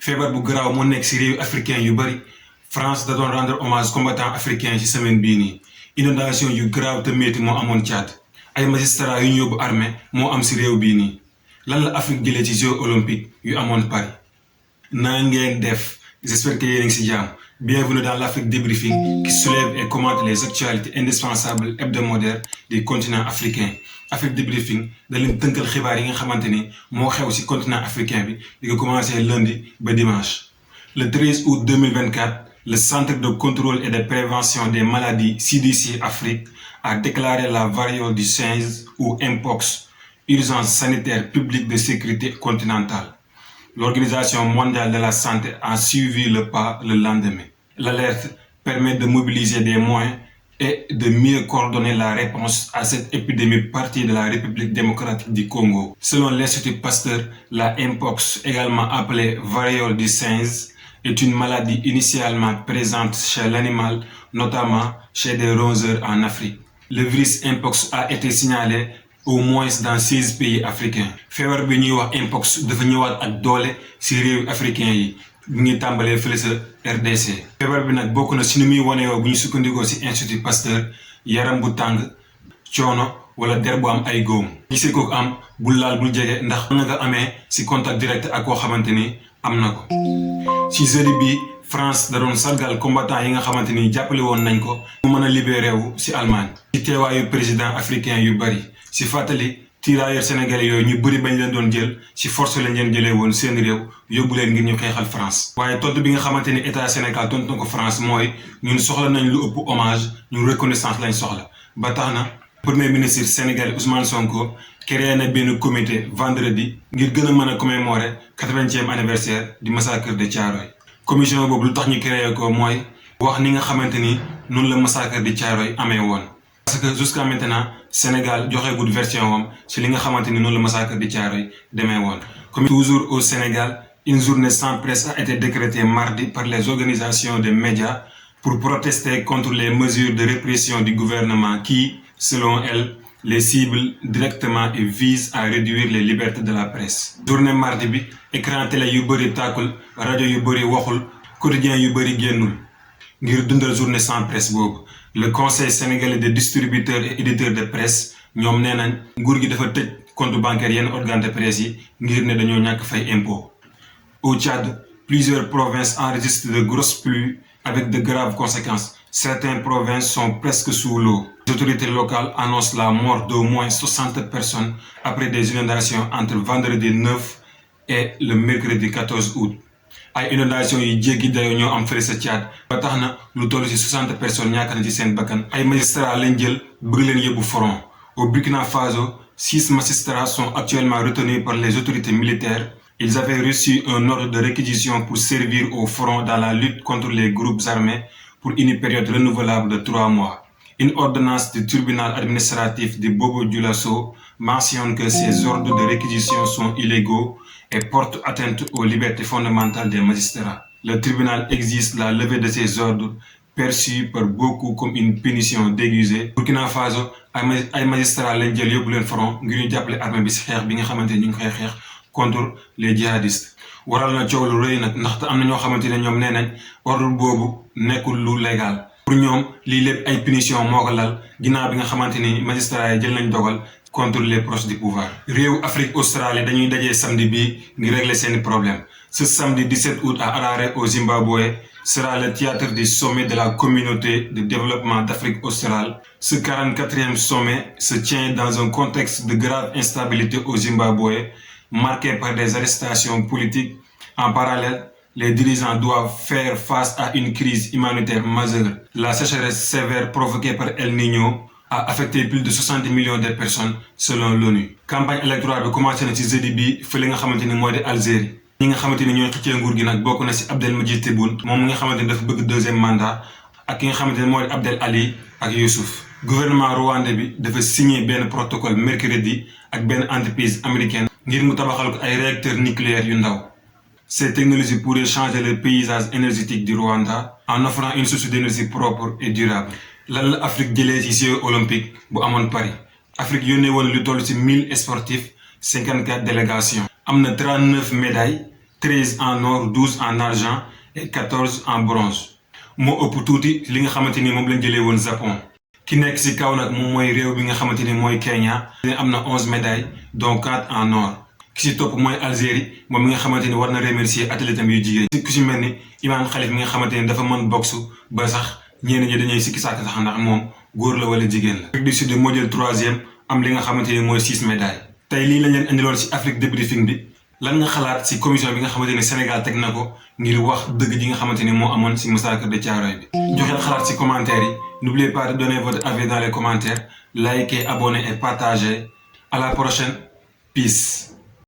feebar bu garaaw moo nekk ci réew africain yu bari France da doon rendre hommage combattant africain ci semaine bii nii inondation yu garaaw te métti moo amoon Tchad ay magistrat yu ñu yóbbu armée moo am ci réew bii nii lan la Afrique jëlee ci Jeux olympiques yu amoon Paris na ngeen def j'espère que yéen a ngi ci jàmm bienvenue dans l'Afrique débriefing qui soulève et commente les actualités indispensables hebdomadaires du continent africain. Afrique débriefing da leen tënkal xibaar yi nga xamante ni moo xew ci continent africain bi di ko commencé lundi ba dimanche. Le 13 août 2024, le Centre de contrôle et de prévention des maladies CDC Afrique a déclaré la variole du singe ou Mpox urgence sanitaire publique de sécurité continentale. L'Organisation mondiale de la santé a suivi le pas le lendemain. L'alerte permet de mobiliser des moyens et de mieux coordonner la réponse à cette épidémie partie de la République démocratique du Congo. Selon l'Institut Pasteur, la Mpox, également appelée variole du singe, est une maladie initialement présente chez l'animal, notamment chez des rongeurs en Afrique. Le virus Mpox a été signalé au moins dans 16 pays africains. feebar bi ñuy wax Mpox dafa ñëwaat ak doole ci réew africain yi bu ngi tàmbalee fële sa RDC. feebar bi nag bokk na ci ni muy wane woo bu ñu sukkandikoo ci Institut Pasteur yaram bu tàng coono wala der bu am ay góom. gisee ko am bul laal bul jege ndax mën nga amee ci contact direct ak koo xamante ni am na ko. ci jeudi bi France da doon sargal combattant yi nga xamante ni jàppale woon nañ ko mu mën a libéré wu ci Allemagne. ci teewaayu président africain yu bari. ci fàttali tirailleurs sénégalais yooyu ñu bëri bañ leen doon jël ci force lañ leen jëlee woon seen réew yóbbu leen ngir ñu xeexal France. waaye tontu bi nga xamante ni état Sénégal tontu na ko France mooy ñun soxla nañ lu ëpp hommage ñun reconnaissance lañ soxla ba tax na premier ministre sénégalais Ousmane Sonko créé na benn comité vendredi ngir gën a mën a commémorer 80e anniversaire du massacre de Thiaroye. commission boobu lu tax ñu créé ko mooy wax ni nga xamante ni noonu la massacre de Thiaroye amee woon. parce que jusqu'à maintenant Sénégal joxeegul version wam ci li nga xamante ni noonu la massacre de Thiaroye demee woon. Comme toujours au Sénégal, une journée sans presse a été décrétée mardi par les organisations de médias pour protester contre les mesures de répression du gouvernement qui, selon elles, les ciblent directement et visent à réduire les libertés de la presse. journée mardi bi écran télé yu bëri tàkkul rajo yu bëri waxul quotidien yu bëri génnul ngir dundal journée sans presse boobu. Le conseil sénégalais des distributeurs et éditeurs de presse ñoom nee nañ nguur gi dafa tëj compte bancaire yenn organe de presse yi ngir ne dañoo ñàkk fay impôt. Au Tchad, plusieurs provinces enregistrent de grosses pluies avec de graves conséquences. Certaines provinces sont presque sous l'eau. Les autorités locales annoncent la mort d'au moins 60 personnes après des inondations entre vendredi 9 et le mercredi 14 août. ay inondation yi jéggi dayoo ñoo am fële sa Tchad ba tax na lu toll ci 60 personnes ñàkk na ci seen bakkan. ay magistrats lañ jël bëgg leen yóbbu front. Au Burkina Faso, 6 magistrats sont actuellement retenus par les autorités militaires. Ils avaient reçu un ordre de réquisition pour servir au front dans la lutte contre les groupes armés pour une période renouvelable de 3 mois. Une ordonnance du tribunal administratif de Bobo-Dioulasso mentionne que ces ordres de réquisition sont illégaux et portent atteinte aux libertés fondamentales des magistrats. Le tribunal exige la levée de ces ordres perçus par beaucoup comme une punition déguisée. Burkina Faso ay magistrats lañ jël yóbbu leen front ngir ñu jàppale armée bi ci xeex bi nga xamante ni ñu ngi koy xeex contre les djihadistes. waral na coow lu rëy nag ndaxte am na ñoo xamante ne ñoom nee nañ ordre boobu nekkul lu légal. pour ñoom lii lépp ay punition moo ko lal ginnaaw bi nga xamante ni magistrats yi jël nañ dogal contre les proches du pouvoir. réew Afrique Australie dañuy dajee samedi bii ngir régler seeni problème. Ce samedi 17 août à Harare au Zimbabwe sera le théâtre du sommet de la communauté de développement d'Afrique australe. Ce 44e sommet se tient dans un contexte de grave instabilité au Zimbabwe, marqué par des arrestations politiques. En parallèle, les dirigeants doivent faire face à une crise humanitaire majeure. La sécheresse sévère provoquée par El Niño a affecté plus de 60 millions de personnes selon l'ONU. Campagne électorale bi commencé na ci jeudi bi fële nga xamante ni mooy di Algérie. ñi nga xamante ni ñooy xëccee nguur gi nag bokk na ci Abdelmadjid Tebboune moom mi nga xamante ni dafa bëgg 2e mandat ak ki nga xamante ni mooy Abdel Ali ak Youssouf. Gouvernement rwandais bi dafa signé benn protocole mercredi ak benn entreprise américaine ngir mu tabaxal ko ay réacteurs nucléaires yu ndaw. Ces technologies pourraient changer le paysage énergétique du Rwanda en offrant une source d'énergie propre et durable. lan la Afrique jëlee ci Jeux olympiques bu amoon Paris. Afrique yónnee woon lu toll ci 1000 sportifs 54 délégations. am na 39 médailles 13 en or, 12 en argent et 14 en bronze. moo ëpp tuuti li nga xamante ni moom lañ jëlee woon Japon. ki nekk si kaw nag moom mooy réew bi nga xamante ni mooy Kenya. am na 11 médailles dont 4 en or. ki si topp mooy Algérie moom mi nga xamante ni war na remercier athlètes am yu jigéen. ku si mel ni Imane Khalif mi nga xamante ni dafa mën boxe ba sax ñenn ñi dañuy sikki sàkk sax ndax moom góor la wala jigéen la. Afrique du Sud moo jël 3e am li nga xamante ni mooy 6 médailles. tey lii lañ leen indiloon si Afrique débriefing bi lan nga xalaat si commission bi nga xamante ni Sénégal teg na ko ngir wax dëgg ji nga xamante ni moo amoon si massacre de Thiaroye bi. joxeel xalaat si commentaire yi n'oubliez pas de donner votre avis dans les commentaires, likez, abonnez et partagez. À la prochaine. Peace.